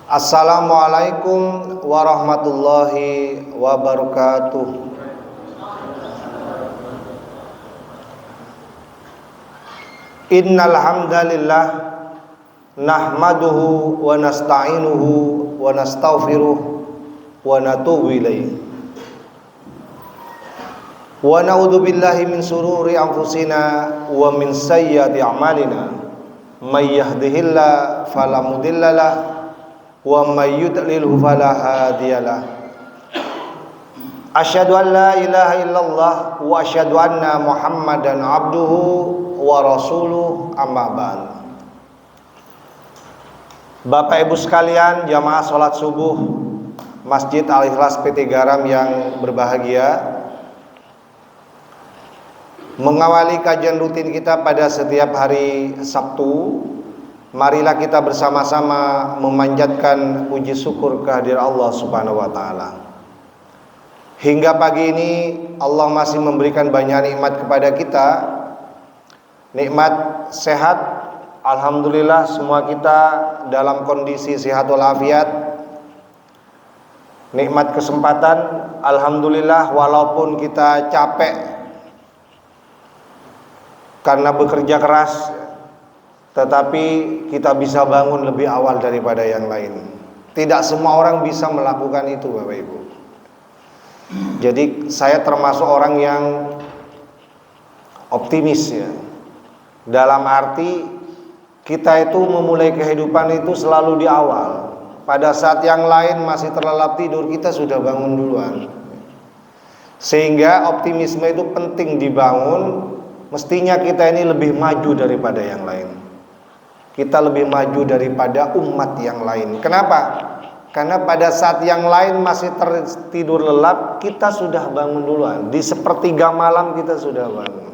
Assalamualaikum warahmatullahi wabarakatuh. Innal hamdalillah nahmaduhu wa nasta'inuhu wa nastaghfiruh wa natubu ilaih. Wa na'udzu billahi min sururi anfusina wa min sayyiati a'malina. May yahdihillahu fala mudhillalah wa may yudlilhu fala hadiyalah. Asyhadu an la ilaha illallah wa asyhadu anna Muhammadan abduhu wa rasuluh, amma ba'd. Bapak Ibu sekalian, jamaah salat subuh Masjid Al-Ikhlas PT Garam yang berbahagia, mengawali kajian rutin kita pada setiap hari Sabtu, marilah kita bersama-sama memanjatkan puji syukur kehadirat Allah Subhanahu wa taala. Hingga pagi ini Allah masih memberikan banyak nikmat kepada kita. Nikmat sehat, alhamdulillah semua kita dalam kondisi sehat walafiat. Nikmat kesempatan, alhamdulillah walaupun kita capek karena bekerja keras, tetapi kita bisa bangun lebih awal daripada yang lain. Tidak semua orang bisa melakukan itu, Bapak Ibu. Jadi saya termasuk orang yang optimis ya. Dalam arti kita itu memulai kehidupan itu selalu di awal. Pada saat yang lain masih terlelap tidur, kita sudah bangun duluan. Sehingga optimisme itu penting dibangun. Mestinya kita ini lebih maju daripada yang lain. Kita lebih maju daripada umat yang lain. Kenapa? Karena pada saat yang lain masih tertidur lelap, kita sudah bangun duluan. Di sepertiga malam kita sudah bangun.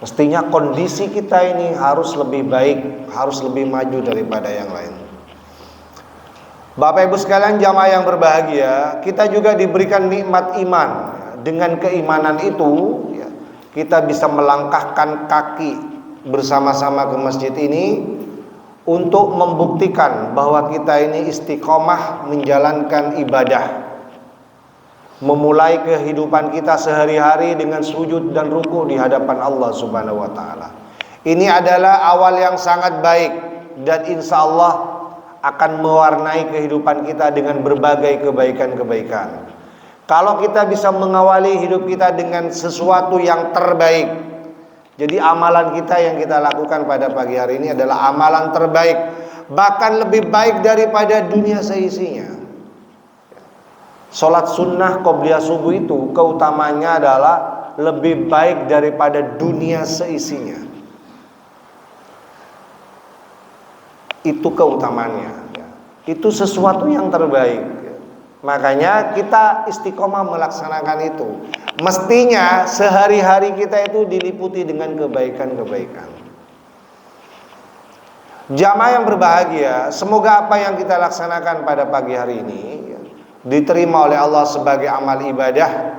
Mestinya kondisi kita ini harus lebih baik, harus lebih maju daripada yang lain. Bapak Ibu sekalian, jamaah yang berbahagia, kita juga diberikan nikmat iman. Dengan keimanan itu kita bisa melangkahkan kaki bersama-sama ke masjid ini untuk membuktikan bahwa kita ini istiqomah menjalankan ibadah, memulai kehidupan kita sehari-hari dengan sujud dan ruku di hadapan Allah Subhanahu wa taala. Ini adalah awal yang sangat baik dan insya Allah akan mewarnai kehidupan kita dengan berbagai kebaikan-kebaikan. Kalau kita bisa mengawali hidup kita dengan sesuatu yang terbaik, jadi amalan kita yang kita lakukan pada pagi hari ini adalah amalan terbaik, bahkan lebih baik daripada dunia seisinya. Sholat sunnah qobliyah subuh itu keutamanya adalah lebih baik daripada dunia seisinya. Itu keutamaannya. Itu sesuatu yang terbaik. Makanya kita istiqomah melaksanakan itu. Mestinya sehari-hari kita itu diliputi dengan kebaikan-kebaikan. Jamaah yang berbahagia, semoga apa yang kita laksanakan pada pagi hari ini diterima oleh Allah sebagai amal ibadah,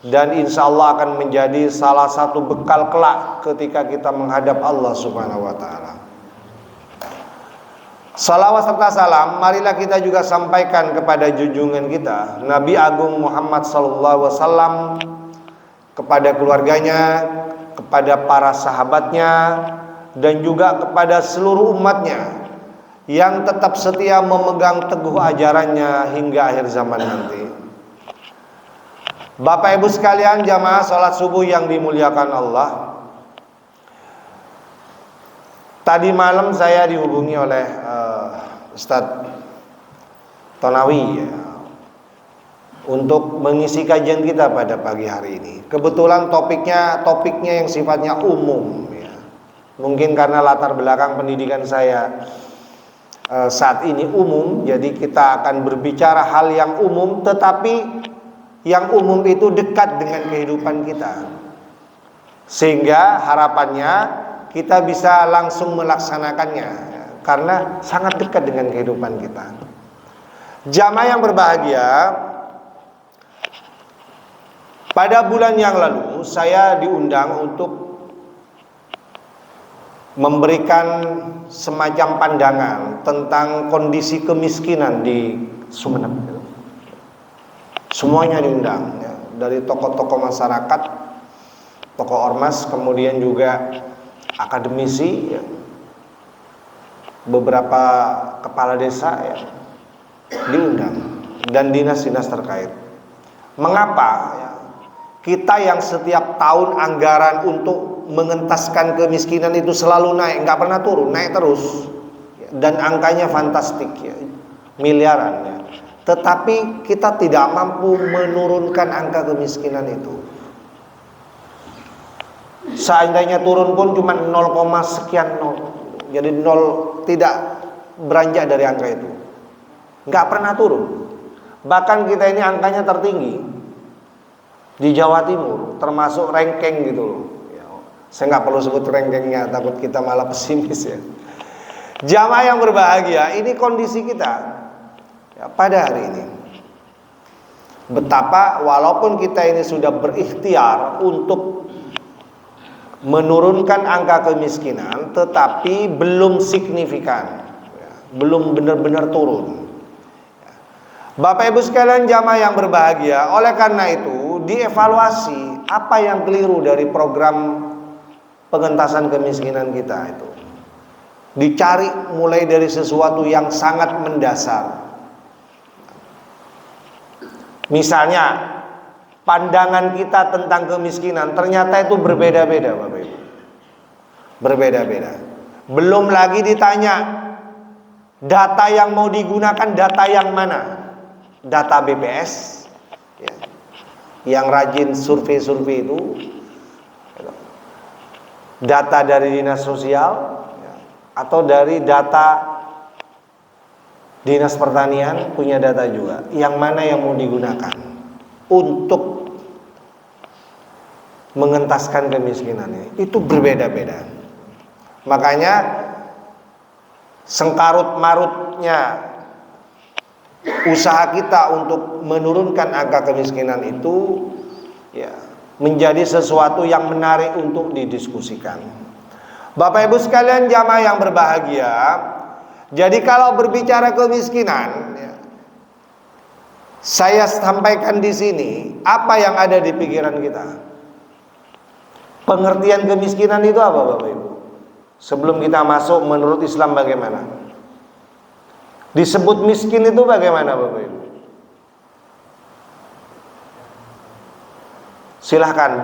dan insya Allah akan menjadi salah satu bekal kelak ketika kita menghadap Allah Subhanahu wa taala. Salawat serta salam marilah kita juga sampaikan kepada junjungan kita Nabi Agung Muhammad SAW, kepada keluarganya, kepada para sahabatnya, dan juga kepada seluruh umatnya yang tetap setia memegang teguh ajarannya hingga akhir zaman nanti. Bapak Ibu sekalian, jamaah salat subuh yang dimuliakan Allah, tadi malam saya dihubungi oleh Ustadz Tonawi untuk mengisi kajian kita pada pagi hari ini. Kebetulan topiknya yang sifatnya umum ya. Mungkin karena latar belakang pendidikan saya saat ini umum, jadi kita akan berbicara hal yang umum, tetapi yang umum itu dekat dengan kehidupan kita, sehingga harapannya kita bisa langsung melaksanakannya karena sangat dekat dengan kehidupan kita. Jamaah yang berbahagia, pada bulan yang lalu saya diundang untuk memberikan semacam pandangan tentang kondisi kemiskinan di Sumeneb. Semuanya diundang, ya, dari tokoh-tokoh masyarakat, tokoh ormas, kemudian juga akademisi, ya, beberapa kepala desa, ya, diundang, dan dinas-dinas terkait. Mengapa, ya, kita yang setiap tahun anggaran untuk mengentaskan kemiskinan itu selalu naik, nggak pernah turun, naik terus, ya, dan angkanya fantastik, ya, miliaran, ya. Tetapi kita tidak mampu menurunkan angka kemiskinan itu. Seandainya turun pun cuma 0, sekian nol. Jadi nol, tidak beranjak dari angka itu. Nggak pernah turun. Bahkan kita ini angkanya tertinggi di Jawa Timur, termasuk ranking gitu loh. Ya, saya nggak perlu sebut rankingnya, takut kita malah pesimis, ya. Jamaah yang berbahagia, ini kondisi kita, ya, pada hari ini. Betapa walaupun kita ini sudah berikhtiar untuk menurunkan angka kemiskinan, tetapi belum signifikan, ya, belum benar-benar turun. Bapak Ibu sekalian jamaah yang berbahagia, oleh karena itu dievaluasi apa yang keliru dari program pengentasan kemiskinan kita itu. Dicari mulai dari sesuatu yang sangat mendasar. Misalnya pandangan kita tentang kemiskinan ternyata itu berbeda-beda, Bapak Ibu. Berbeda-beda. Belum lagi ditanya data yang mau digunakan, data yang mana? Data BPS, ya, yang rajin survei-survei itu, data dari dinas sosial, ya, atau dari data dinas pertanian punya data juga. Yang mana yang mau digunakan untuk mengentaskan kemiskinan ini? Itu berbeda-beda. Makanya sengkarut marutnya usaha kita untuk menurunkan angka kemiskinan itu, ya, menjadi sesuatu yang menarik untuk didiskusikan. Bapak Ibu sekalian jamaah yang berbahagia, jadi kalau berbicara kemiskinan, ya, saya sampaikan di sini apa yang ada di pikiran kita. Pengertian kemiskinan itu apa, Bapak Ibu? Sebelum kita masuk menurut Islam bagaimana? Disebut miskin itu bagaimana, Bapak Ibu? Silahkan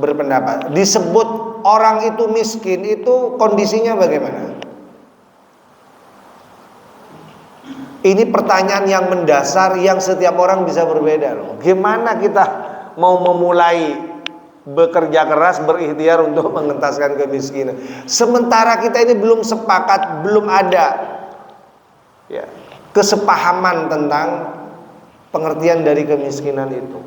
berpendapat. Disebut orang itu miskin itu kondisinya bagaimana? Ini pertanyaan yang mendasar yang setiap orang bisa berbeda loh. Gimana kita mau memulai bekerja keras, berikhtiar untuk mengentaskan kemiskinan, sementara kita ini belum sepakat, belum ada, ya, kesepahaman tentang pengertian dari kemiskinan itu.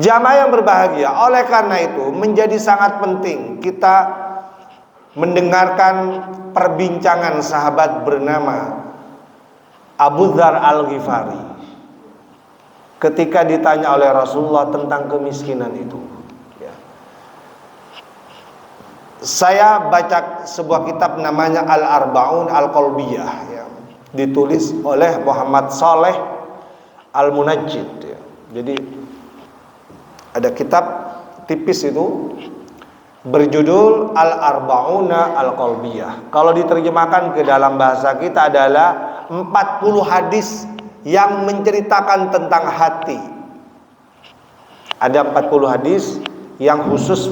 Jamaah yang berbahagia, oleh karena itu menjadi sangat penting kita mendengarkan perbincangan sahabat bernama Abu Dzar Al-Ghifari ketika ditanya oleh Rasulullah tentang kemiskinan itu, ya. Saya baca sebuah kitab namanya Al-Arba'un Al-Qalbiyah, ya, ditulis oleh Muhammad Saleh Al-Munajjid, ya. Jadi ada kitab tipis itu berjudul Al-Arba'una Al-Qalbiyah. Kalau diterjemahkan ke dalam bahasa kita adalah 40 hadis yang menceritakan tentang hati. Ada 40 hadis yang khusus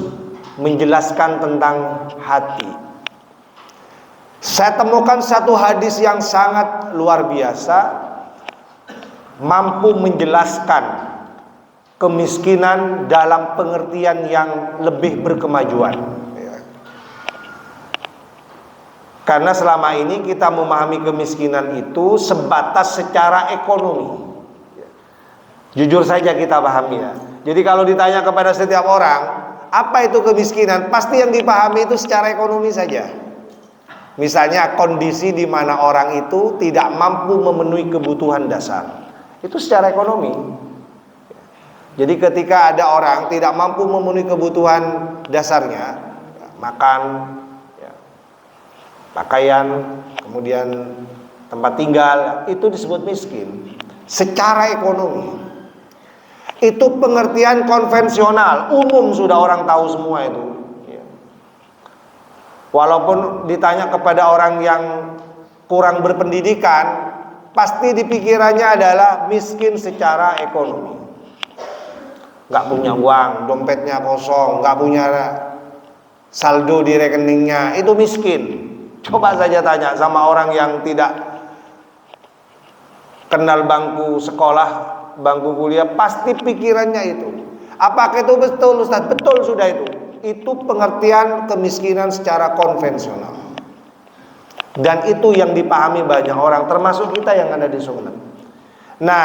menjelaskan tentang hati. Saya temukan satu hadis yang sangat luar biasa, mampu menjelaskan kemiskinan dalam pengertian yang lebih berkemajuan, ya. Karena selama ini kita memahami kemiskinan itu sebatas secara ekonomi, ya. Jujur saja kita pahami, ya. Jadi kalau ditanya kepada setiap orang apa itu kemiskinan, pasti yang dipahami itu secara ekonomi saja. Misalnya kondisi di mana orang itu tidak mampu memenuhi kebutuhan dasar, itu secara ekonomi. Jadi ketika ada orang tidak mampu memenuhi kebutuhan dasarnya, makan, ya, pakaian, kemudian tempat tinggal, itu disebut miskin secara ekonomi. Itu pengertian konvensional, umum, sudah orang tahu semua itu. Walaupun ditanya kepada orang yang kurang berpendidikan, pasti di pikirannya adalah miskin secara ekonomi. Nggak punya uang, dompetnya kosong, nggak punya saldo di rekeningnya, itu miskin. Coba saja tanya sama orang yang tidak kenal bangku sekolah, bangku kuliah, pasti pikirannya itu. Apakah itu betul, Ustaz? Betul, sudah itu. Itu pengertian kemiskinan secara konvensional. Dan itu yang dipahami banyak orang, termasuk kita yang ada di Sumeneb. Nah,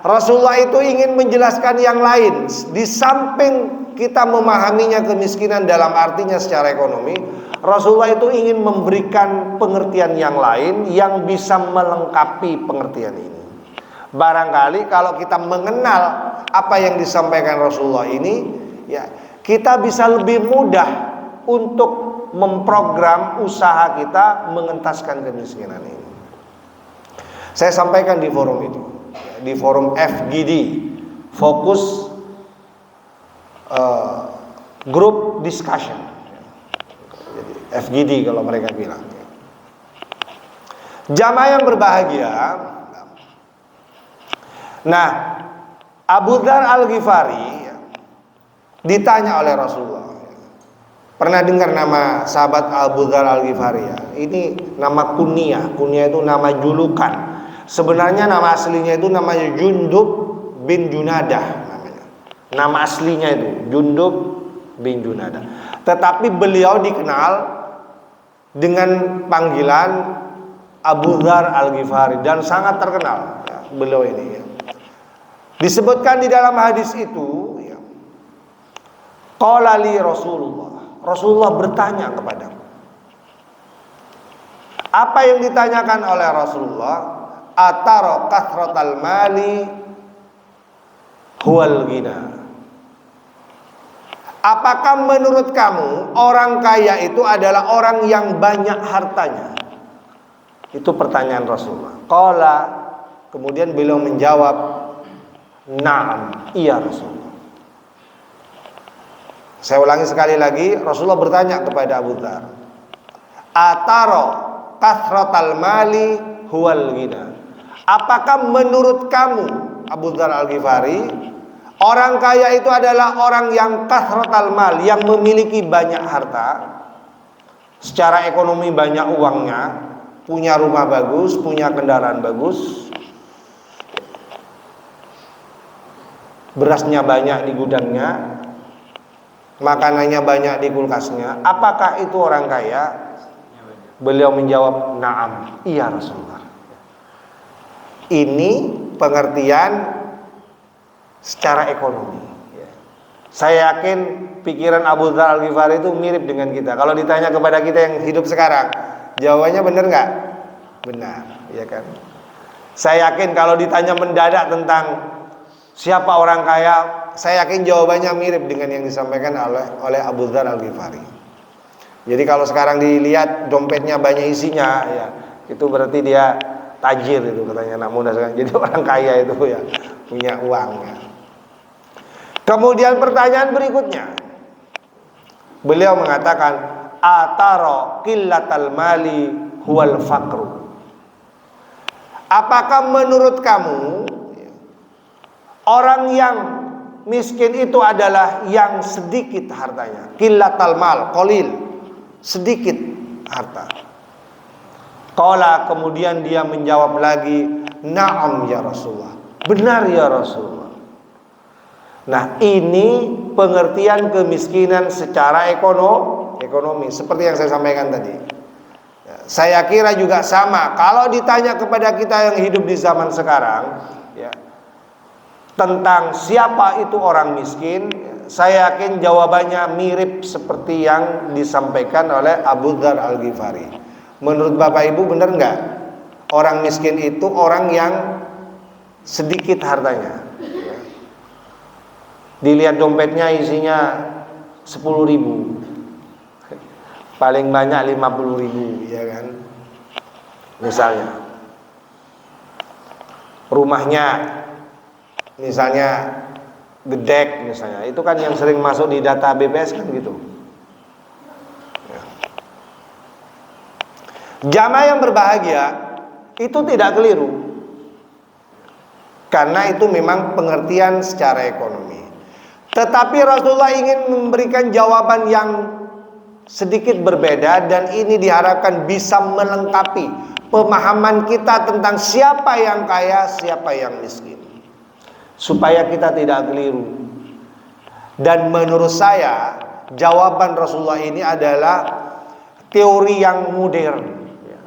Rasulullah itu ingin menjelaskan yang lain. Di samping kita memahaminya kemiskinan dalam artinya secara ekonomi, Rasulullah itu ingin memberikan pengertian yang lain yang bisa melengkapi pengertian ini. Barangkali kalau kita mengenal apa yang disampaikan Rasulullah ini, ya, kita bisa lebih mudah untuk memprogram usaha kita mengentaskan kemiskinan ini. Saya sampaikan di forum itu, di forum FGD, Fokus Group Discussion. Jadi FGD kalau mereka bilang. Jamaah yang berbahagia. Nah, Abu Dzar Al-Ghifari ditanya oleh Rasulullah. Pernah dengar nama sahabat Abu Dzar Al-Ghifari ya? Ini nama kunyah. Kunyah itu nama julukan. Sebenarnya nama aslinya itu namanya Jundub bin Junadah namanya. Nama aslinya itu Jundub bin Junadah. Tetapi beliau dikenal dengan panggilan Abu Dzar Al-Ghifari dan sangat terkenal ya, beliau ini ya. Disebutkan di dalam hadis itu ya, qala li Rasulullah bertanya kepadaku. Apa yang ditanyakan oleh Rasulullah? Atara kathratal mali huwal ghina. Apakah menurut kamu orang kaya itu adalah orang yang banyak hartanya? Itu pertanyaan Rasulullah. Qala, kemudian beliau menjawab, na'am, iya Rasulullah. Saya ulangi sekali lagi, Rasulullah bertanya kepada Abu Dzar, ataro kathratal mali huwal ghina. Apakah menurut kamu Abu Dzar Al-Ghifari, orang kaya itu adalah orang yang kathratal mal, yang memiliki banyak harta, secara ekonomi banyak uangnya, punya rumah bagus, punya kendaraan bagus, berasnya banyak di gudangnya, makanannya banyak di kulkasnya. Apakah itu orang kaya? Beliau menjawab, na'am, iya Rasulullah. Ini pengertian secara ekonomi. Saya yakin pikiran Abu Dzar Al-Ghifari itu mirip dengan kita. Kalau ditanya kepada kita yang hidup sekarang, jawabannya benar nggak? Benar, ya kan? Saya yakin kalau ditanya mendadak tentang siapa orang kaya, saya yakin jawabannya mirip dengan yang disampaikan oleh Abu Dzar Al-Ghifari. Jadi kalau sekarang dilihat dompetnya banyak isinya, ya itu berarti dia tajir itu katanya anak muda sekarang. Jadi orang kaya itu ya punya uang. Ya. Kemudian pertanyaan berikutnya, beliau mengatakan, ataro qillatal mali huwal faqru. Apakah menurut kamu orang yang miskin itu adalah yang sedikit hartanya? Qillatal mal, qalil, sedikit harta. Qala, kemudian dia menjawab lagi, na'am ya Rasulullah. Benar ya Rasulullah. Nah, ini pengertian kemiskinan secara ekonomi, seperti yang saya sampaikan tadi. Saya kira juga sama. Kalau ditanya kepada kita yang hidup di zaman sekarang, ya, tentang siapa itu orang miskin, saya yakin jawabannya mirip seperti yang disampaikan oleh Abu Dzar Al-Ghifari. Menurut Bapak Ibu benar nggak? Orang miskin itu orang yang sedikit hartanya. Dilihat dompetnya isinya 10.000. paling banyak 50.000, ya kan? Misalnya rumahnya misalnya gedek misalnya, itu kan yang sering masuk di data BPS kan gitu. Jamaah yang berbahagia itu tidak keliru, karena itu memang pengertian secara ekonomi. Tetapi Rasulullah ingin memberikan jawaban yang sedikit berbeda, dan ini diharapkan bisa melengkapi pemahaman kita tentang siapa yang kaya, siapa yang miskin, supaya kita tidak keliru. Dan menurut saya jawaban Rasulullah ini adalah teori yang modern,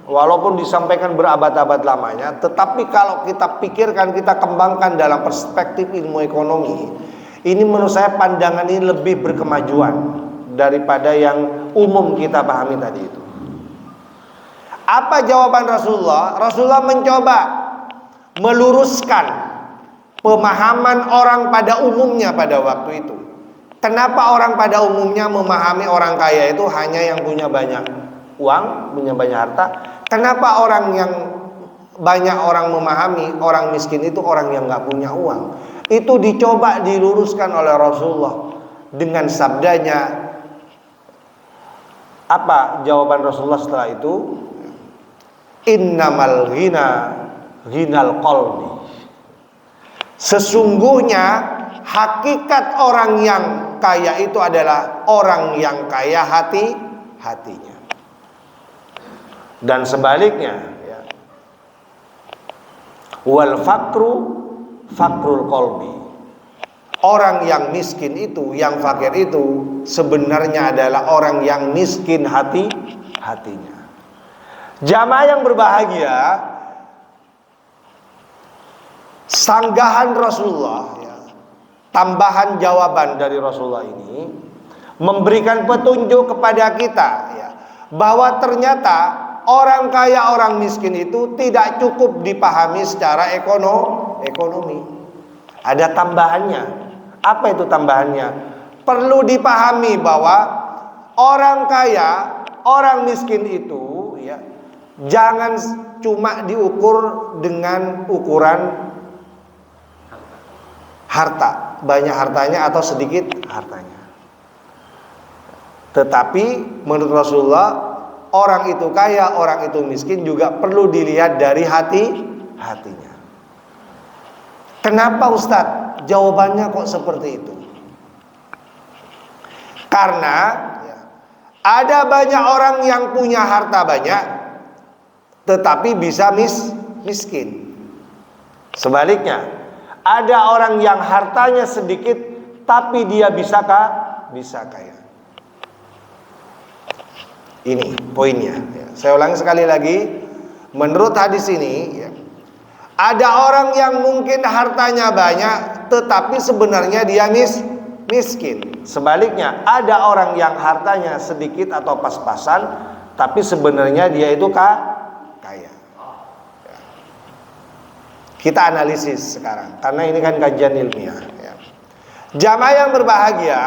walaupun disampaikan berabad-abad lamanya, tetapi kalau kita pikirkan, kita kembangkan dalam perspektif ilmu ekonomi, ini menurut saya pandangan ini lebih berkemajuan daripada yang umum kita pahami tadi itu. Apa jawaban Rasulullah? Rasulullah mencoba meluruskan pemahaman orang pada umumnya pada waktu itu. Kenapa orang pada umumnya memahami orang kaya itu hanya yang punya banyak uang, punya banyak harta? Kenapa orang yang banyak orang memahami orang miskin itu orang yang nggak punya uang? Itu dicoba diluruskan oleh Rasulullah dengan sabdanya. Apa jawaban Rasulullah setelah itu? Innamal ghina ghinal qalbi. Sesungguhnya hakikat orang yang kaya itu adalah orang yang kaya hatinya. Dan sebaliknya, ya. Wal fakru fakrul qalbi. Orang yang miskin itu, yang fakir itu sebenarnya adalah orang yang miskin hatinya. Jamaah yang berbahagia, sanggahan Rasulullah, ya, tambahan jawaban dari Rasulullah ini memberikan petunjuk kepada kita, ya, bahwa ternyata orang kaya, orang miskin itu tidak cukup dipahami secara ekonomi. Ada tambahannya. Apa itu tambahannya? Perlu dipahami bahwa orang kaya, orang miskin itu, ya, jangan cuma diukur dengan ukuran harta, banyak hartanya atau sedikit hartanya. Tetapi menurut Rasulullah, orang itu kaya, orang itu miskin juga perlu dilihat dari hatinya. Kenapa Ustadz? Jawabannya kok seperti itu? Karena ya, ada banyak orang yang punya harta banyak tetapi bisa miskin. Sebaliknya, ada orang yang hartanya sedikit tapi dia bisa kaya. Ini poinnya, ya. Saya ulangi sekali lagi. Menurut hadis ini, ya, ada orang yang mungkin hartanya banyak tetapi sebenarnya dia miskin. Sebaliknya, ada orang yang hartanya sedikit atau pas-pasan tapi sebenarnya dia itu kaya. Kita analisis sekarang karena ini kan kajian ilmiah, ya. Jamaah yang berbahagia.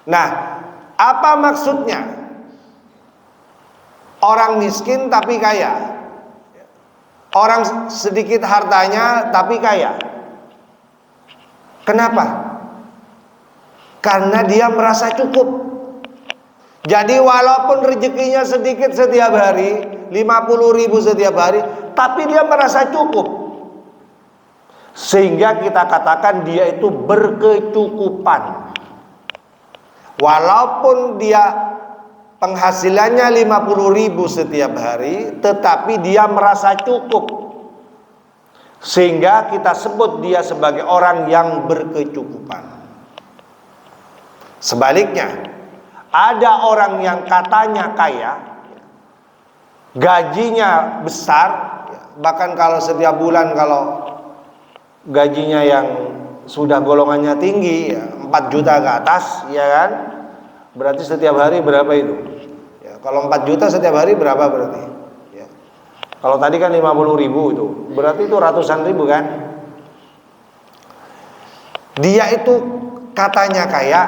Nah, apa maksudnya orang miskin tapi kaya? Orang sedikit hartanya tapi kaya. Kenapa? Karena dia merasa cukup. Jadi walaupun rezekinya sedikit setiap hari, 50.000 setiap hari, tapi dia merasa cukup. Sehingga kita katakan dia itu berkecukupan. Walaupun dia penghasilannya 50.000 setiap hari, tetapi dia merasa cukup. Sehingga kita sebut dia sebagai orang yang berkecukupan. Sebaliknya, ada orang yang katanya kaya, gajinya besar, bahkan kalau setiap bulan kalau gajinya yang sudah golongannya tinggi, ya, 4 juta ke atas, ya kan? Berarti setiap hari berapa itu? Ya, kalau 4 juta setiap hari berapa berarti? Ya. Kalau tadi kan 50.000 itu, berarti itu ratusan ribu kan? Dia itu katanya kaya,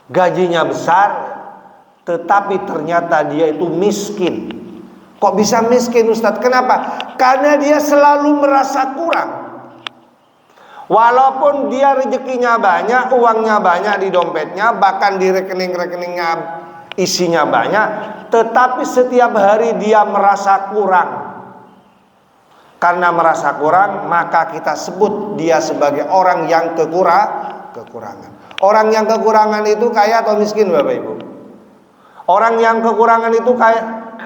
gajinya besar, tetapi ternyata dia itu miskin. Kok bisa miskin, Ustadz? Kenapa? Karena dia selalu merasa kurang. Walaupun dia rezekinya banyak, uangnya banyak di dompetnya, bahkan di rekening-rekeningnya isinya banyak, tetapi setiap hari dia merasa kurang. Karena merasa kurang, maka kita sebut dia sebagai orang yang kekurangan. Orang yang kekurangan itu kaya atau miskin, Bapak Ibu? Orang yang kekurangan itu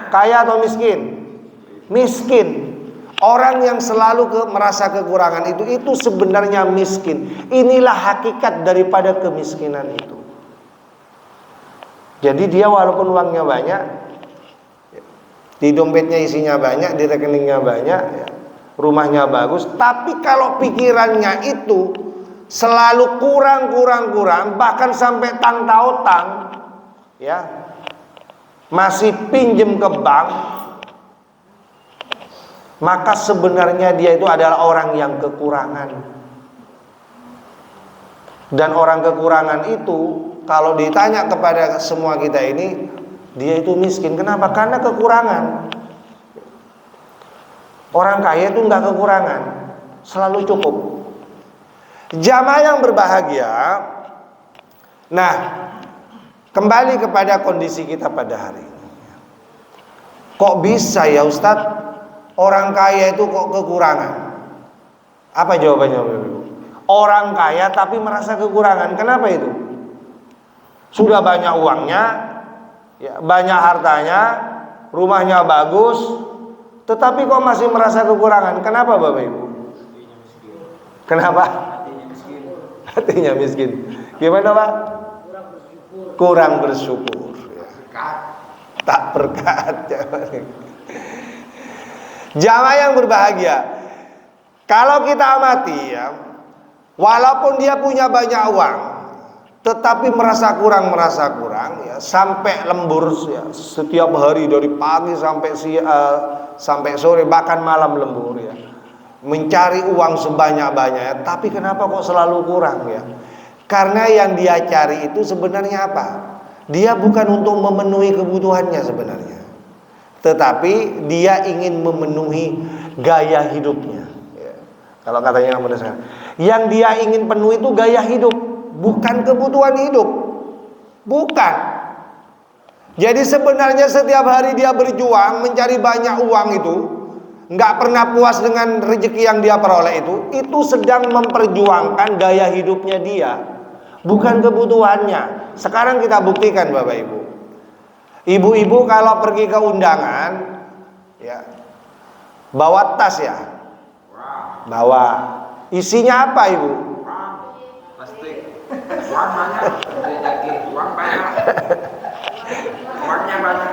kaya atau miskin? Miskin. Orang yang selalu merasa kekurangan itu sebenarnya miskin. Inilah hakikat daripada kemiskinan itu. Jadi dia walaupun uangnya banyak, di dompetnya isinya banyak, di rekeningnya banyak, rumahnya bagus, tapi kalau pikirannya itu selalu kurang, bahkan sampai tang tautang, ya, masih pinjem ke bank, maka sebenarnya dia itu adalah orang yang kekurangan. Dan orang kekurangan itu kalau ditanya kepada semua kita ini, dia itu miskin. Kenapa? Karena kekurangan. Orang kaya itu enggak kekurangan, selalu cukup. Jamaah yang berbahagia. Nah, kembali kepada kondisi kita pada hari ini. Kok bisa ya Ustadz, orang kaya itu kok kekurangan? Apa jawabannya? Orang kaya tapi merasa kekurangan. Kenapa itu? Sudah banyak uangnya, ya, banyak hartanya, rumahnya bagus, tetapi kok masih merasa kekurangan. Kenapa Bapak Ibu? Kenapa? Hatinya miskin. Gimana Pak? Kurang bersyukur. Tak berkat. Jamaah yang berbahagia, kalau kita amati ya, walaupun dia punya banyak uang, tetapi merasa kurang ya, sampai lembur ya, setiap hari dari pagi sampai sore, bahkan malam lembur ya, mencari uang sebanyak-banyaknya, tapi kenapa kok selalu kurang ya? Karena yang dia cari itu sebenarnya apa? Dia bukan untuk memenuhi kebutuhannya sebenarnya, tetapi dia ingin memenuhi gaya hidupnya ya. Kalau katanya muda saya, yang dia ingin penuhi itu gaya hidup, bukan kebutuhan hidup. Bukan. Jadi sebenarnya setiap hari dia berjuang mencari banyak uang itu, nggak pernah puas dengan rezeki yang dia peroleh itu sedang memperjuangkan gaya hidupnya dia, bukan kebutuhannya. Sekarang kita buktikan Bapak Ibu. Ibu-ibu kalau pergi ke undangan ya, bawa tas ya. Bawa. Isinya apa Ibu? Plastik. Uang banyak, uang banyak. Uangnya banyak.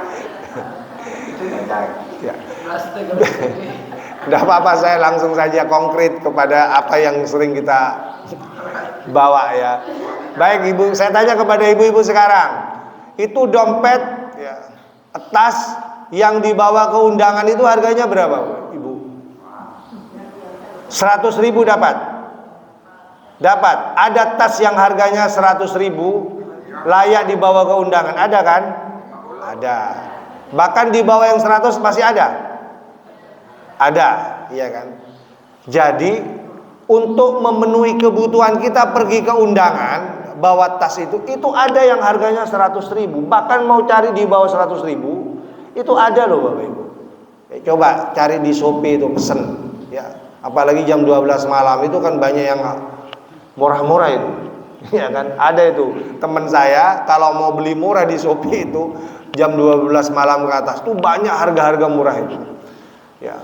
Ya. Tidak apa-apa, saya langsung saja konkret kepada apa yang sering kita bawa ya. Baik Ibu, saya tanya kepada ibu-ibu sekarang, itu dompet ya, tas yang dibawa ke undangan itu harganya berapa Ibu? 100.000 dapat? Dapat. Ada tas yang harganya 100.000 layak dibawa ke undangan, ada kan? Ada. Bahkan di bawah yang 100 masih ada. Ada, iya kan? Jadi untuk memenuhi kebutuhan kita pergi ke undangan, bawa tas itu ada yang harganya 100.000. Bahkan mau cari di bawah 100.000 itu ada loh Bapak Ibu. Coba cari di Shopee itu, pesen ya. Apalagi jam 12 malam itu kan banyak yang murah-murah itu. Ya kan? Ada itu teman saya kalau mau beli murah di Shopee itu jam 12 malam ke atas tuh banyak harga-harga murah itu. Ya.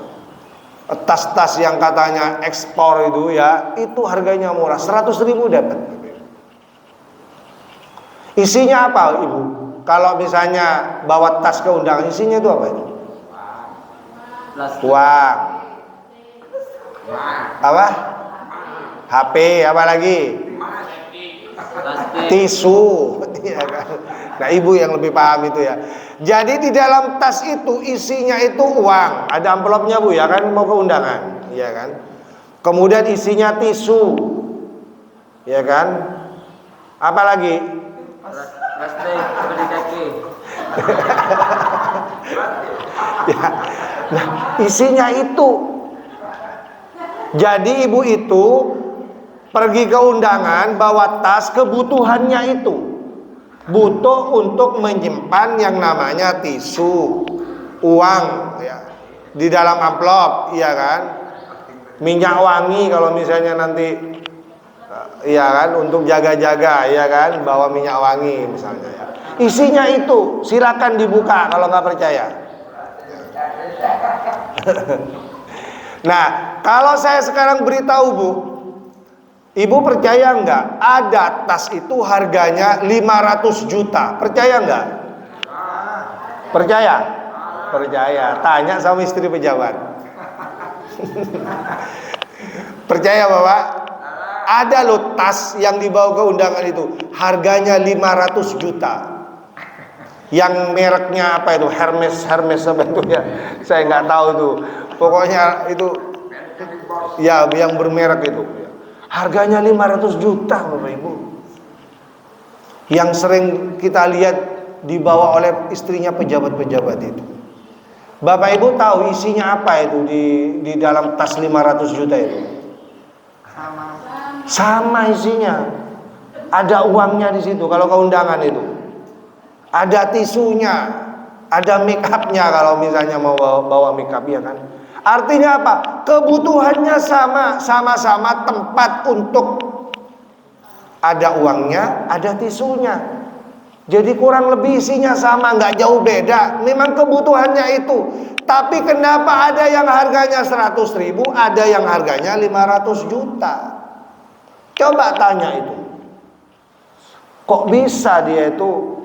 Tas-tas yang katanya ekspor itu ya, itu harganya murah, 100.000 dapat. Isinya apa Ibu? Kalau misalnya bawa tas ke undangan, isinya itu apa itu? Uang. Apa? HP, apa lagi? Tisu. Ya kan? Nah Ibu yang lebih paham itu ya. Jadi di dalam tas itu isinya itu uang, ada amplopnya Bu ya kan, mau ke undangan, ya kan. Kemudian isinya tisu, ya kan. Apa lagi? Ya. Nah, isinya itu. Jadi ibu itu pergi ke undangan bawa tas, kebutuhannya itu butuh untuk menyimpan yang namanya tisu, uang ya, di dalam amplop, iya kan, minyak wangi kalau misalnya nanti, iya kan, untuk jaga-jaga, iya kan, bawa minyak wangi misalnya ya. Isinya itu, silakan dibuka kalau nggak percaya. Nah, kalau saya sekarang beritahu Bu, ibu percaya nggak? Ada tas itu harganya 500 juta. Percaya nggak? Percaya? Percaya. Tanya sama istri pejabat. Percaya Bapak? Ada loh tas yang dibawa ke undangan itu, harganya 500 juta. Yang mereknya apa itu? Hermes apa itu ya? Saya nggak tahu tuh. Pokoknya itu ya yang bermerek itu. Harganya 500 juta Bapak Ibu. Yang sering kita lihat dibawa oleh istrinya pejabat-pejabat itu. Bapak Ibu tahu isinya apa itu di dalam tas 500 juta itu? Sama isinya. Ada uangnya di situ kalau ke undangan itu. Ada tisunya, ada make upnya kalau misalnya mau bawa make up ya kan. Artinya apa? Kebutuhannya sama-sama tempat untuk ada uangnya, ada tisunya. Jadi kurang lebih isinya sama, nggak jauh beda. Memang kebutuhannya itu. Tapi kenapa ada yang harganya 100.000, ada yang harganya 500 juta? Coba tanya itu. Kok bisa dia itu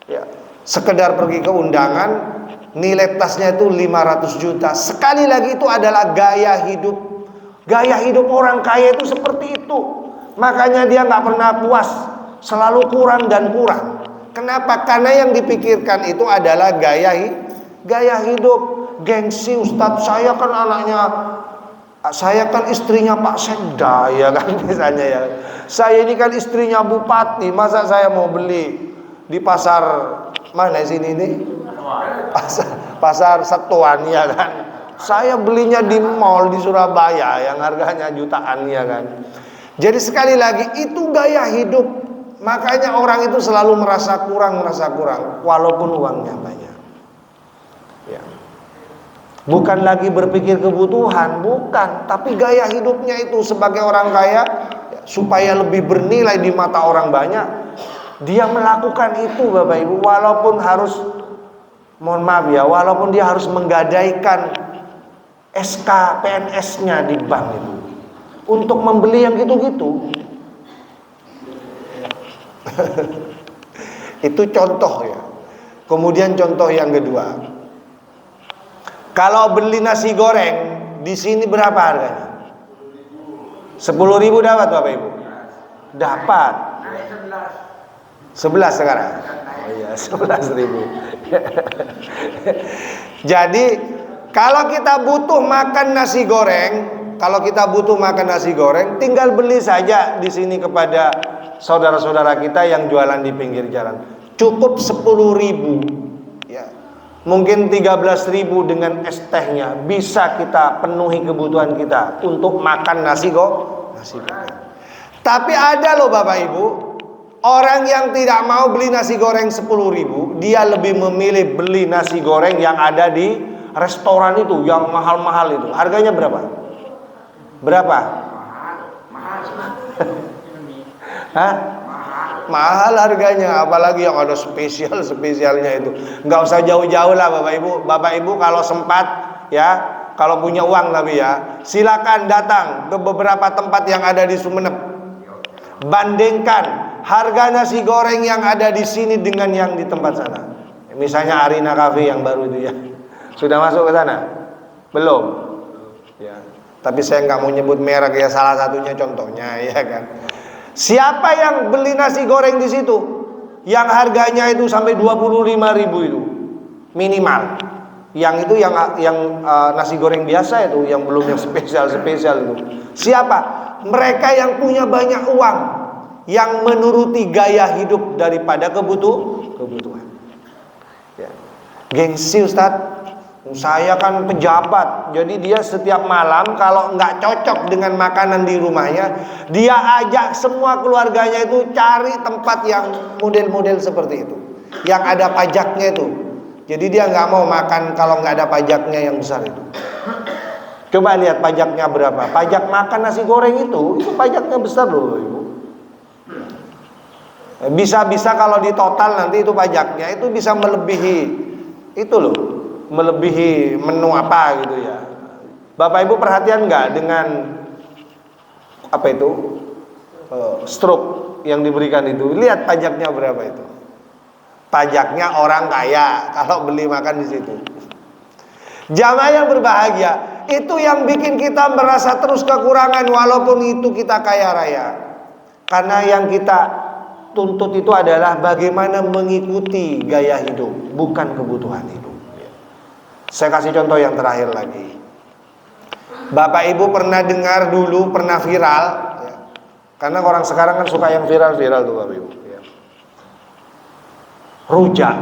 ya, sekedar pergi ke undangan, nilai tasnya itu 500 juta. Sekali lagi itu adalah gaya hidup. Gaya hidup orang kaya itu seperti itu. Makanya dia nggak pernah puas, selalu kurang dan kurang. Kenapa? Karena yang dipikirkan itu adalah gaya hidup. Gengsi, Ustadz, saya kan istrinya Pak Sekda ya kan misalnya ya. Saya ini kan istrinya Bupati, masa saya mau beli di pasar mana sini nih? Pasar Satuan ya kan. Saya belinya di mall di Surabaya yang harganya jutaan ya kan. Jadi sekali lagi itu gaya hidup. Makanya orang itu selalu merasa kurang walaupun uangnya banyak. Ya. Bukan lagi berpikir kebutuhan, bukan, tapi gaya hidupnya itu sebagai orang kaya ya, supaya lebih bernilai di mata orang banyak. Dia melakukan itu Bapak Ibu walaupun harus, mohon maaf ya, walaupun dia harus menggadaikan SK PNS-nya di bank itu untuk membeli yang gitu-gitu. Itu contoh ya. Kemudian contoh yang kedua, kalau beli nasi goreng di sini berapa harganya? 10.000 dapat Bapak Ibu? Dapat. 11 sekarang. Oh iya, 11.000. Jadi kalau kita butuh makan nasi goreng, tinggal beli saja di sini kepada saudara-saudara kita yang jualan di pinggir jalan. Cukup 10.000 ya. Mungkin 13.000 dengan es tehnya bisa kita penuhi kebutuhan kita untuk makan nasi goreng. Tapi ada loh Bapak Ibu, orang yang tidak mau beli nasi goreng 10.000, dia lebih memilih beli nasi goreng yang ada di restoran itu, yang mahal-mahal itu. Harganya berapa? Berapa? Hah? Mahal harganya, apalagi yang ada spesialnya itu. Nggak usah jauh-jauh lah Bapak Ibu kalau sempat ya, kalau punya uang tapi ya, silakan datang ke beberapa tempat yang ada di Sumeneb. Bandingkan harga nasi goreng yang ada di sini dengan yang di tempat sana. Misalnya Arina Cafe yang baru itu ya. Sudah masuk ke sana? Belum? Ya. Tapi saya nggak mau nyebut merek ya, salah satunya contohnya ya kan. Siapa yang beli nasi goreng di situ yang harganya itu sampai 25.000 itu minimal? Yang itu yang nasi goreng biasa itu, yang belum yang spesial itu. Siapa? Mereka yang punya banyak uang, yang menuruti gaya hidup daripada kebutuhan. Gengsi Ustadz, saya kan pejabat, jadi dia setiap malam kalau nggak cocok dengan makanan di rumahnya, dia ajak semua keluarganya itu cari tempat yang model-model seperti itu, yang ada pajaknya itu. Jadi dia nggak mau makan kalau nggak ada pajaknya yang besar itu. Coba lihat pajaknya berapa. Pajak makan nasi goreng itu pajaknya besar loh Ibu. Bisa-bisa kalau di total nanti itu pajaknya itu bisa melebihi itu loh, melebihi menu apa gitu ya. Bapak Ibu perhatian nggak dengan apa itu stroke yang diberikan itu? Lihat pajaknya berapa itu. Pajaknya orang kaya kalau beli makan di situ. Jamaah yang berbahagia, itu yang bikin kita merasa terus kekurangan walaupun itu kita kaya raya. Karena yang kita tuntut itu adalah bagaimana mengikuti gaya hidup, bukan kebutuhan hidup. Saya kasih contoh yang terakhir lagi. Bapak Ibu pernah dengar dulu, pernah viral ya. Karena orang sekarang kan suka yang viral-viral tuh Bapak Ibu ya. Rujak.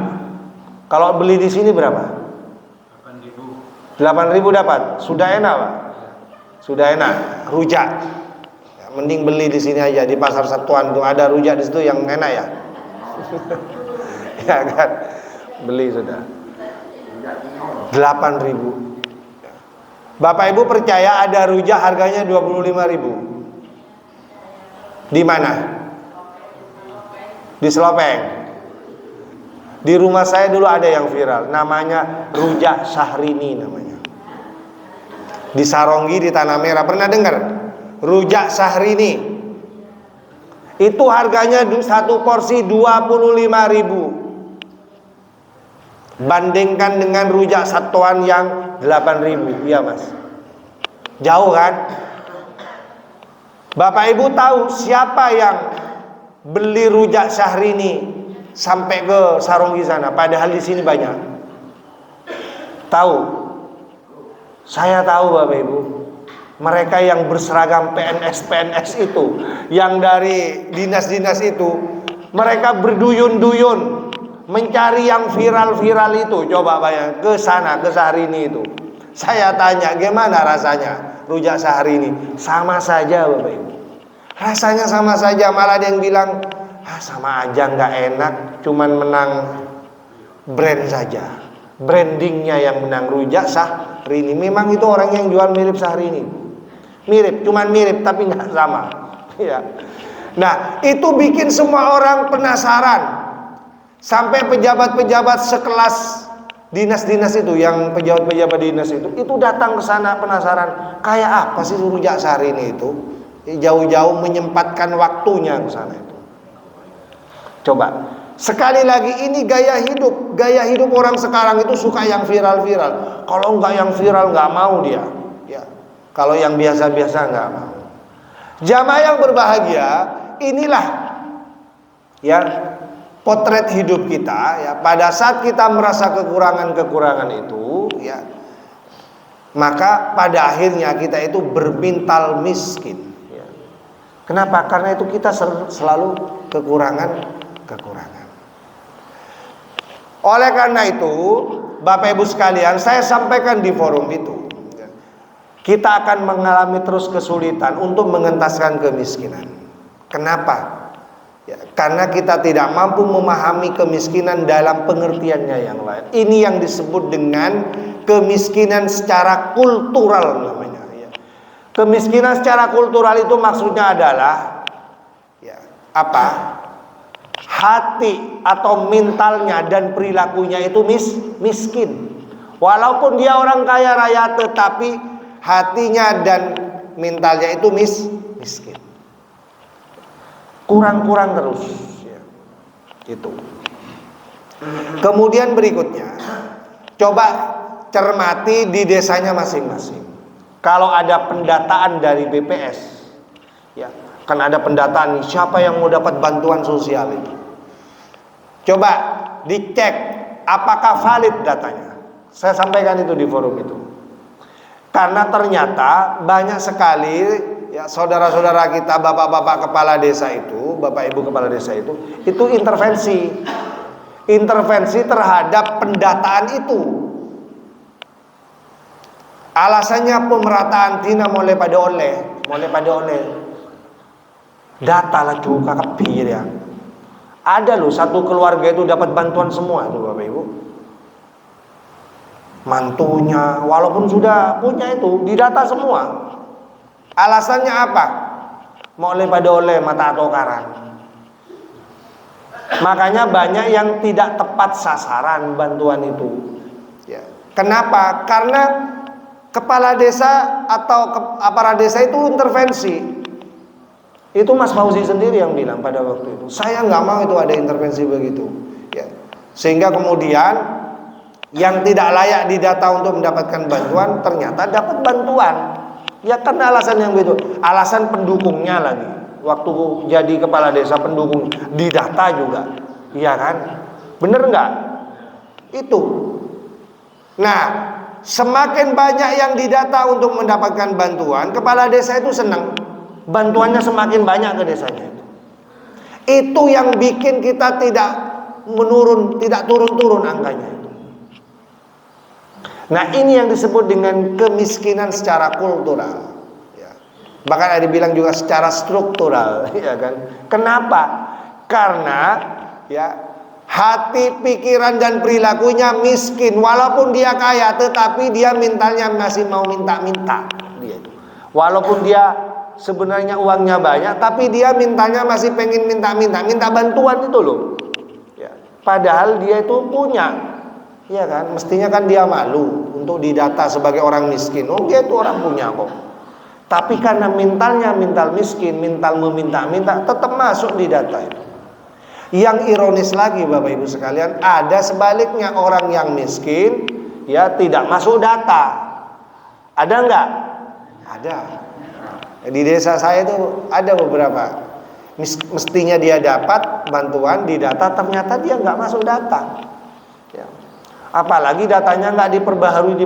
Kalau beli di sini berapa? 8.000 dapat. Sudah enak Pak. Sudah enak. Rujak. Ya, mending beli di sini aja di Pasar Satuan tuh ada rujak di situ yang enak ya. Ya kan? Beli sudah. 8.000. Bapak Ibu percaya ada rujak harganya 25.000? Di mana? Di Selopeng. Di rumah saya dulu ada yang viral, namanya rujak Syahrini namanya. Di Saronggi di Tanah Merah, pernah dengar? Rujak Syahrini. Itu harganya satu porsi 25.000. Bandingkan dengan rujak satuan yang 8.000, iya Mas. Jauh kan? Bapak Ibu tahu siapa yang beli rujak Syahrini sampai ke Saronggi sana, padahal di sini banyak? Tahu? Saya tahu Bapak Ibu. Mereka yang berseragam PNS itu, yang dari dinas-dinas itu, mereka berduyun-duyun mencari yang viral-viral itu. Coba bayang ke sana, ke Syahrini itu. Saya tanya, gimana rasanya rujak Syahrini? Sama saja Bapak Ibu. Rasanya sama saja, malah ada yang bilang, sama aja nggak enak, cuman menang brand saja, brandingnya yang menang. Rujak Syahrini, memang itu orang yang jual mirip Syahrini, mirip, cuman mirip tapi nggak sama ya. Nah itu bikin semua orang penasaran, sampai pejabat-pejabat sekelas dinas-dinas itu, yang pejabat-pejabat dinas itu datang ke sana penasaran, kayak apa sih rujak Syahrini itu, jauh-jauh menyempatkan waktunya ke sana itu. Coba, sekali lagi ini gaya hidup. Gaya hidup orang sekarang itu suka yang viral-viral. Kalau enggak yang viral nggak mau dia ya. Kalau yang biasa-biasa nggak mau. Jamaah yang berbahagia, inilah ya potret hidup kita ya. Pada saat kita merasa kekurangan-kekurangan itu ya, maka pada akhirnya kita itu bermental miskin ya. Kenapa? Karena itu kita selalu kekurangan. Oleh karena itu, Bapak Ibu sekalian, saya sampaikan di forum itu, kita akan mengalami terus kesulitan untuk mengentaskan kemiskinan. Kenapa? Ya, karena kita tidak mampu memahami kemiskinan dalam pengertiannya yang lain. Ini yang disebut dengan kemiskinan secara kultural namanya ya. Kemiskinan secara kultural itu maksudnya adalah ya, apa? Hati atau mentalnya dan perilakunya itu miskin. Walaupun dia orang kaya raya, tetapi hatinya dan mentalnya itu miskin. Kurang-kurang terus ya. Itu. Kemudian berikutnya, coba cermati di desanya masing-masing. Kalau ada pendataan dari BPS ya, kan ada pendataan nih, siapa yang mau dapat bantuan sosial itu. Coba dicek apakah valid datanya. Saya sampaikan itu di forum itu. Karena ternyata banyak sekali ya saudara-saudara kita, bapak-bapak kepala desa itu, bapak ibu kepala desa itu intervensi. intervensi terhadap pendataan itu. Alasannya pemerataan tina mulai pada oleh data lah juga kepir ya. Ada loh satu keluarga itu dapat bantuan semua itu Bapak Ibu. Mantunya walaupun sudah punya itu didata semua. Alasannya apa? Mulai pada oleh mata atau karang. Makanya banyak yang tidak tepat sasaran bantuan itu. Ya. Kenapa? Karena kepala desa atau aparat desa itu intervensi. Itu Mas Fauzi sendiri yang bilang pada waktu itu. Saya nggak mau itu ada intervensi begitu. Ya. Sehingga kemudian yang tidak layak didata untuk mendapatkan bantuan ternyata dapat bantuan. Ya kan alasan yang begitu. Alasan pendukungnya lagi. Waktu jadi kepala desa pendukung didata juga, iya kan? Bener nggak? Itu. Nah, semakin banyak yang didata untuk mendapatkan bantuan, kepala desa itu senang. Bantuannya semakin banyak ke desanya itu. Itu yang bikin kita tidak turun-turun angkanya itu. Nah, ini yang disebut dengan kemiskinan secara kultural. Bahkan ada dibilang juga secara struktural, ya kan? Kenapa? Karena ya hati, pikiran dan perilakunya miskin. Walaupun dia kaya, tetapi dia mentalnya masih mau minta-minta. Dia itu. Walaupun dia sebenarnya uangnya banyak, tapi dia mentalnya masih pengen minta bantuan itu loh. Ya. Padahal dia itu punya, ya kan? Mestinya kan dia malu untuk didata sebagai orang miskin. Oh, dia itu orang punya kok. Tapi karena mental miskin, mental meminta-minta, tetap masuk di data itu. Yang ironis lagi Bapak Ibu sekalian, ada sebaliknya orang yang miskin, ya tidak masuk data. Ada enggak? Ada. Di desa saya itu ada beberapa. Mestinya dia dapat bantuan di data, ternyata dia enggak masuk data. Ya. Apalagi datanya nggak diperbaharui,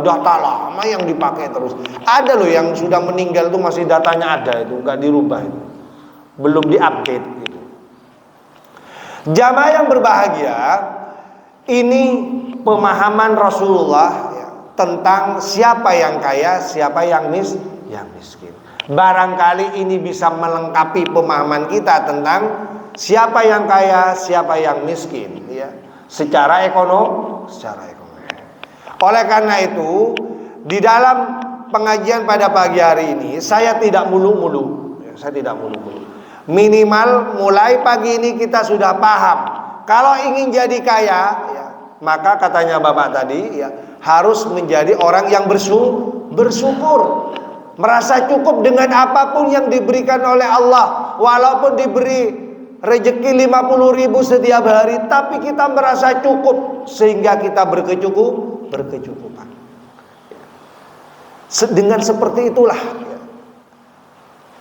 data lama yang dipakai terus. Ada loh yang sudah meninggal itu masih datanya ada itu, nggak dirubah itu, belum diupdate gitu. Jamaah yang berbahagia, ini pemahaman Rasulullah ya, tentang siapa yang kaya, siapa yang miskin. Barangkali ini bisa melengkapi pemahaman kita tentang siapa yang kaya, siapa yang miskin, ya. Secara ekonomi. Oleh karena itu, di dalam pengajian pada pagi hari ini saya tidak mulu-mulu. Minimal mulai pagi ini kita sudah paham. Kalau ingin jadi kaya, ya, maka katanya Bapak tadi, ya, harus menjadi orang yang bersyukur, merasa cukup dengan apapun yang diberikan oleh Allah. Walaupun diberi rezeki 50.000 setiap hari, tapi kita merasa cukup sehingga kita berkecukupan. Dengan seperti itulah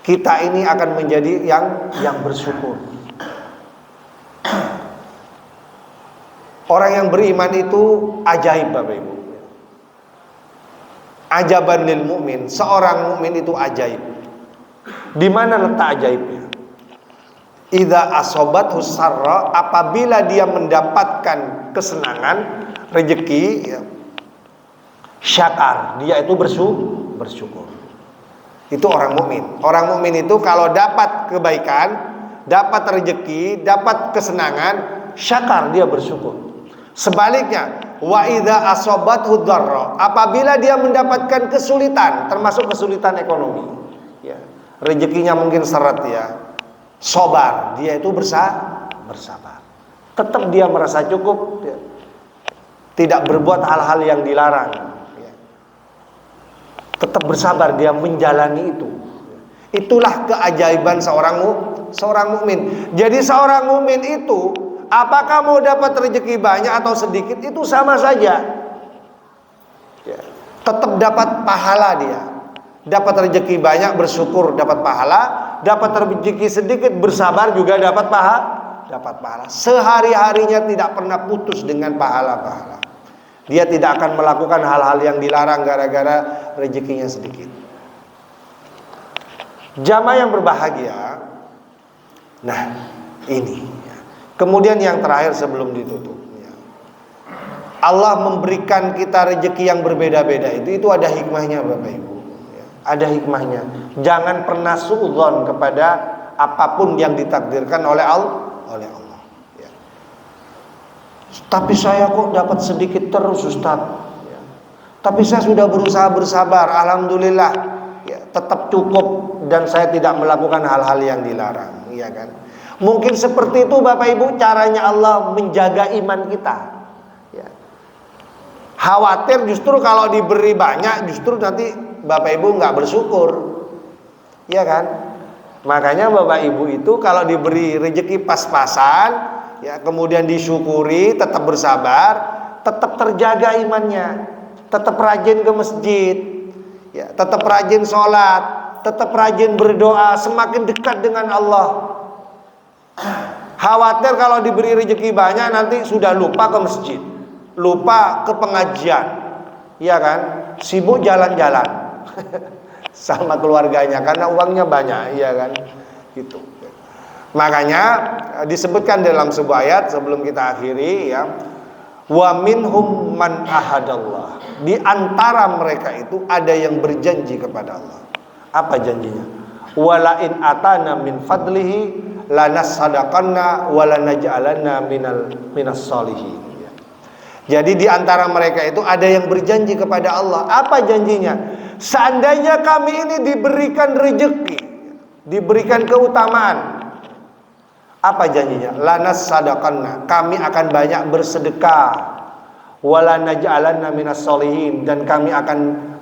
kita ini akan menjadi yang bersyukur. Orang yang beriman itu ajaib Bapak Ibu. Ajaban lil mu'min, seorang mukmin itu ajaib. Di mana letak ajaibnya? Idza asobathu sarra, apabila dia mendapatkan kesenangan, rezeki, ya, syakar, dia itu bersyukur. Itu orang mukmin. Orang mukmin itu kalau dapat kebaikan, dapat rezeki, dapat kesenangan, syakar, dia bersyukur. Sebaliknya, wa idza asobathu dharra, apabila dia mendapatkan kesulitan, termasuk kesulitan ekonomi, ya, rezekinya mungkin seret, ya, sobar, dia itu bersabar. Tetap dia merasa cukup, ya. Tidak berbuat hal-hal yang dilarang, ya. Tetap bersabar, dia menjalani itu. Itulah keajaiban seorang mukmin. Jadi seorang mukmin itu, apakah mau dapat rezeki banyak atau sedikit, itu sama saja, ya. Tetap dapat pahala dia. Dapat rezeki banyak bersyukur dapat pahala, dapat rezeki sedikit bersabar juga dapat pahala. Sehari-harinya tidak pernah putus dengan pahala-pahala. Dia tidak akan melakukan hal-hal yang dilarang gara-gara rezekinya sedikit. Jamaah yang berbahagia, nah ini Kemudian yang terakhir sebelum ditutup, ya. Allah memberikan kita rezeki yang berbeda-beda itu ada hikmahnya Bapak Ibu, ya. Ada hikmahnya. Jangan pernah suudzon kepada apapun yang ditakdirkan oleh Allah, ya. Tapi saya kok dapat sedikit terus Ustaz, ya. Tapi saya sudah berusaha bersabar, alhamdulillah, ya, tetap cukup dan saya tidak melakukan hal-hal yang dilarang, ya kan? Mungkin seperti itu Bapak Ibu caranya Allah menjaga iman kita, ya. Khawatir justru kalau diberi banyak justru nanti Bapak Ibu nggak bersyukur, ya kan? Makanya Bapak Ibu itu kalau diberi rezeki pas-pasan, ya, kemudian disyukuri, tetap bersabar, tetap terjaga imannya, tetap rajin ke masjid, ya, tetap rajin sholat, tetap rajin berdoa, semakin dekat dengan Allah. Khawatir kalau diberi rezeki banyak nanti sudah lupa ke masjid, lupa ke pengajian, ya kan? Sibuk jalan-jalan sama keluarganya karena uangnya banyak, ya kan? Gitu. Makanya disebutkan dalam sebuah ayat sebelum kita akhiri, ya, wa minhum man ahadallah. Di antara mereka itu ada yang berjanji kepada Allah. Apa janjinya? Wala in atana min fadlihi lanasadaqanna walanaj'alanna minas solihin. Jadi di antara mereka itu ada yang berjanji kepada Allah. Apa janjinya? Seandainya kami ini diberikan rezeki, diberikan keutamaan, apa janjinya? Lanasadaqanna, kami akan banyak bersedekah, walanaj'alanna minas solihin, dan kami akan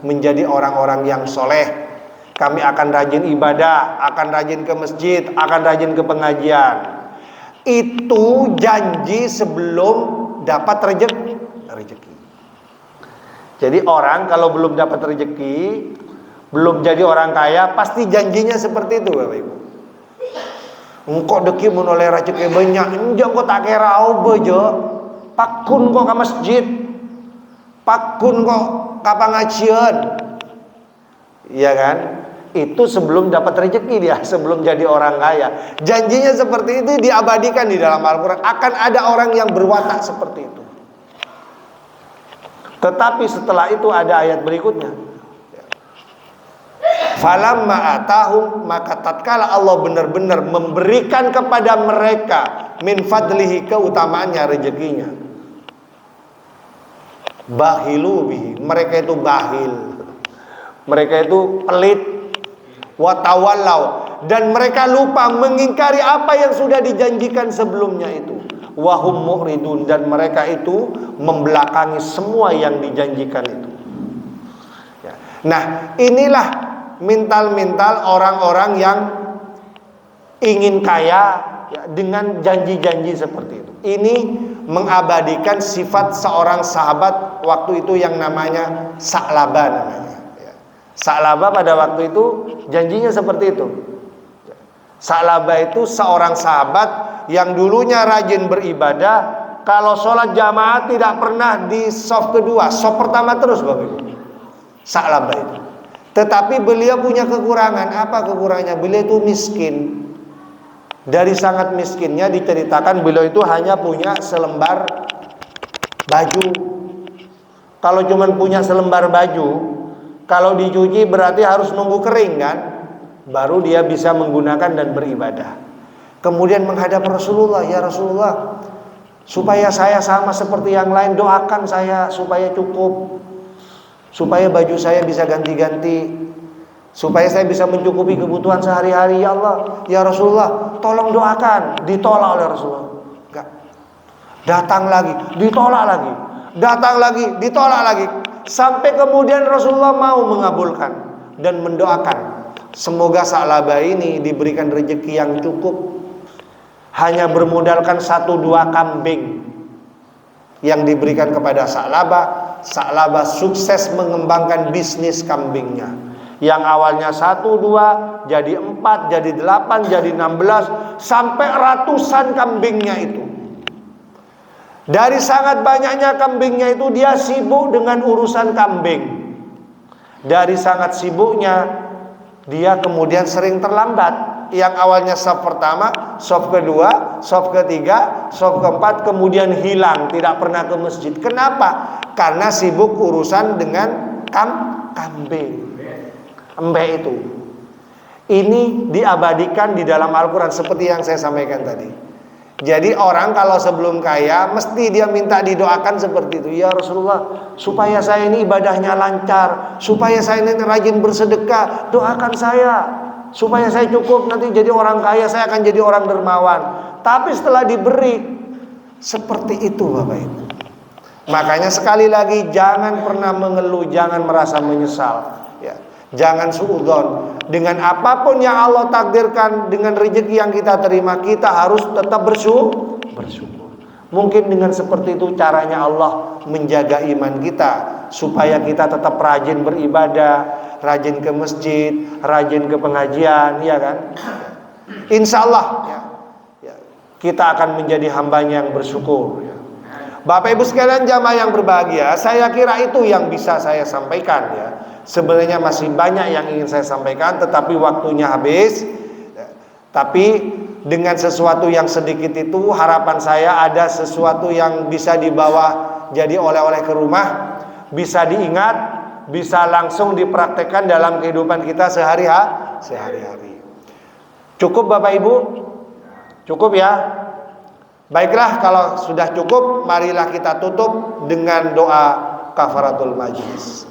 menjadi orang-orang yang soleh. Kami akan rajin ibadah, akan rajin ke masjid, akan rajin ke pengajian. Itu janji sebelum dapat rezeki. Jadi orang kalau belum dapat rezeki, belum jadi orang kaya, pasti janjinya seperti itu Bapak Ibu. Engkau deki menoleh rezeki banyak, enjak kok tak kira bejo. Pakun kok ke masjid, pakun kok ke pengajian. Iya kan? Itu sebelum dapat rezeki dia, sebelum jadi orang kaya. Janjinya seperti itu diabadikan di dalam Al-Quran. Akan ada orang yang berwatak seperti itu. Tetapi setelah itu ada ayat berikutnya. Falamma atahum, maka tatkala Allah benar-benar memberikan kepada mereka min fadlihi, keutamaannya, rezekinya, bahilu bihi, mereka itu bahil, mereka itu pelit, watawallau, dan mereka lupa mengingkari apa yang sudah dijanjikan sebelumnya itu, wahum mu'ridun, dan mereka itu membelakangi semua yang dijanjikan itu. Ya. Nah, inilah mintal-mintal orang-orang yang ingin kaya, ya, dengan janji-janji seperti itu. Ini mengabadikan sifat seorang sahabat waktu itu yang namanya Sa'labah namanya. Sa'labah pada waktu itu janjinya seperti itu. Sa'labah itu seorang sahabat yang dulunya rajin beribadah. Kalau sholat jamaah tidak pernah di saf kedua, saf pertama terus Bapak Ibu. Sa'labah itu. Tetapi beliau punya kekurangan. Apa kekurangannya? Beliau itu miskin. Dari sangat miskinnya diceritakan beliau itu hanya punya selembar baju. Kalau cuma punya selembar baju, kalau dicuci berarti harus nunggu kering kan, baru dia bisa menggunakan dan beribadah. Kemudian menghadap Rasulullah, ya Rasulullah, supaya saya sama seperti yang lain, doakan saya supaya cukup, supaya baju saya bisa ganti-ganti, supaya saya bisa mencukupi kebutuhan sehari-hari. Ya Allah, ya Rasulullah, tolong doakan. Ditolak oleh Rasulullah. Enggak. Datang lagi, ditolak lagi. Datang lagi, ditolak lagi. Sampai kemudian Rasulullah mau mengabulkan dan mendoakan, semoga Sa'labah ini diberikan rezeki yang cukup. Hanya bermodalkan 1-2 kambing yang diberikan kepada Sa'labah. Sa'labah sukses mengembangkan bisnis kambingnya. Yang awalnya 1-2 jadi 4, jadi 8, jadi 16, sampai ratusan kambingnya itu. Dari sangat banyaknya kambingnya itu dia sibuk dengan urusan kambing. Dari sangat sibuknya dia kemudian sering terlambat. yang awalnya saf pertama, saf kedua, saf ketiga, saf keempat, kemudian hilang, tidak pernah ke masjid. Kenapa? Karena sibuk urusan dengan kambing, embe itu. Ini diabadikan di dalam Al-Quran seperti yang saya sampaikan tadi. Jadi orang kalau sebelum kaya mesti dia minta didoakan seperti itu. Ya Rasulullah, supaya saya ini ibadahnya lancar, supaya saya ini rajin bersedekah, doakan saya supaya saya cukup nanti jadi orang kaya, saya akan jadi orang dermawan. Tapi setelah diberi seperti itu Bapak Ibu. Makanya sekali lagi jangan pernah mengeluh, jangan merasa menyesal, ya. Jangan suudzon. Dengan apapun yang Allah takdirkan, dengan rezeki yang kita terima, kita harus tetap bersyukur. Mungkin dengan seperti itu caranya Allah menjaga iman kita, supaya kita tetap rajin beribadah, rajin ke masjid, rajin ke pengajian, ya kan? Insya Allah ya, kita akan menjadi hambanya yang bersyukur, ya. Bapak Ibu sekalian jamaah yang berbahagia, saya kira itu yang bisa saya sampaikan, ya. Sebenarnya masih banyak yang ingin saya sampaikan, tetapi waktunya habis. Tapi dengan sesuatu yang sedikit itu, harapan saya ada sesuatu yang bisa dibawa jadi oleh-oleh ke rumah, bisa diingat, bisa langsung dipraktekkan dalam kehidupan kita sehari-hari. Cukup Bapak Ibu? Cukup ya? Baiklah, kalau sudah cukup, marilah kita tutup dengan doa kafaratul majlis.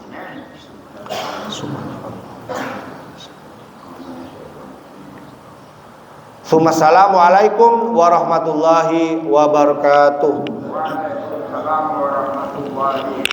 Assalamualaikum warahmatullahi wabarakatuh. Waalaikumsalam warahmatullahi wabarakatuh.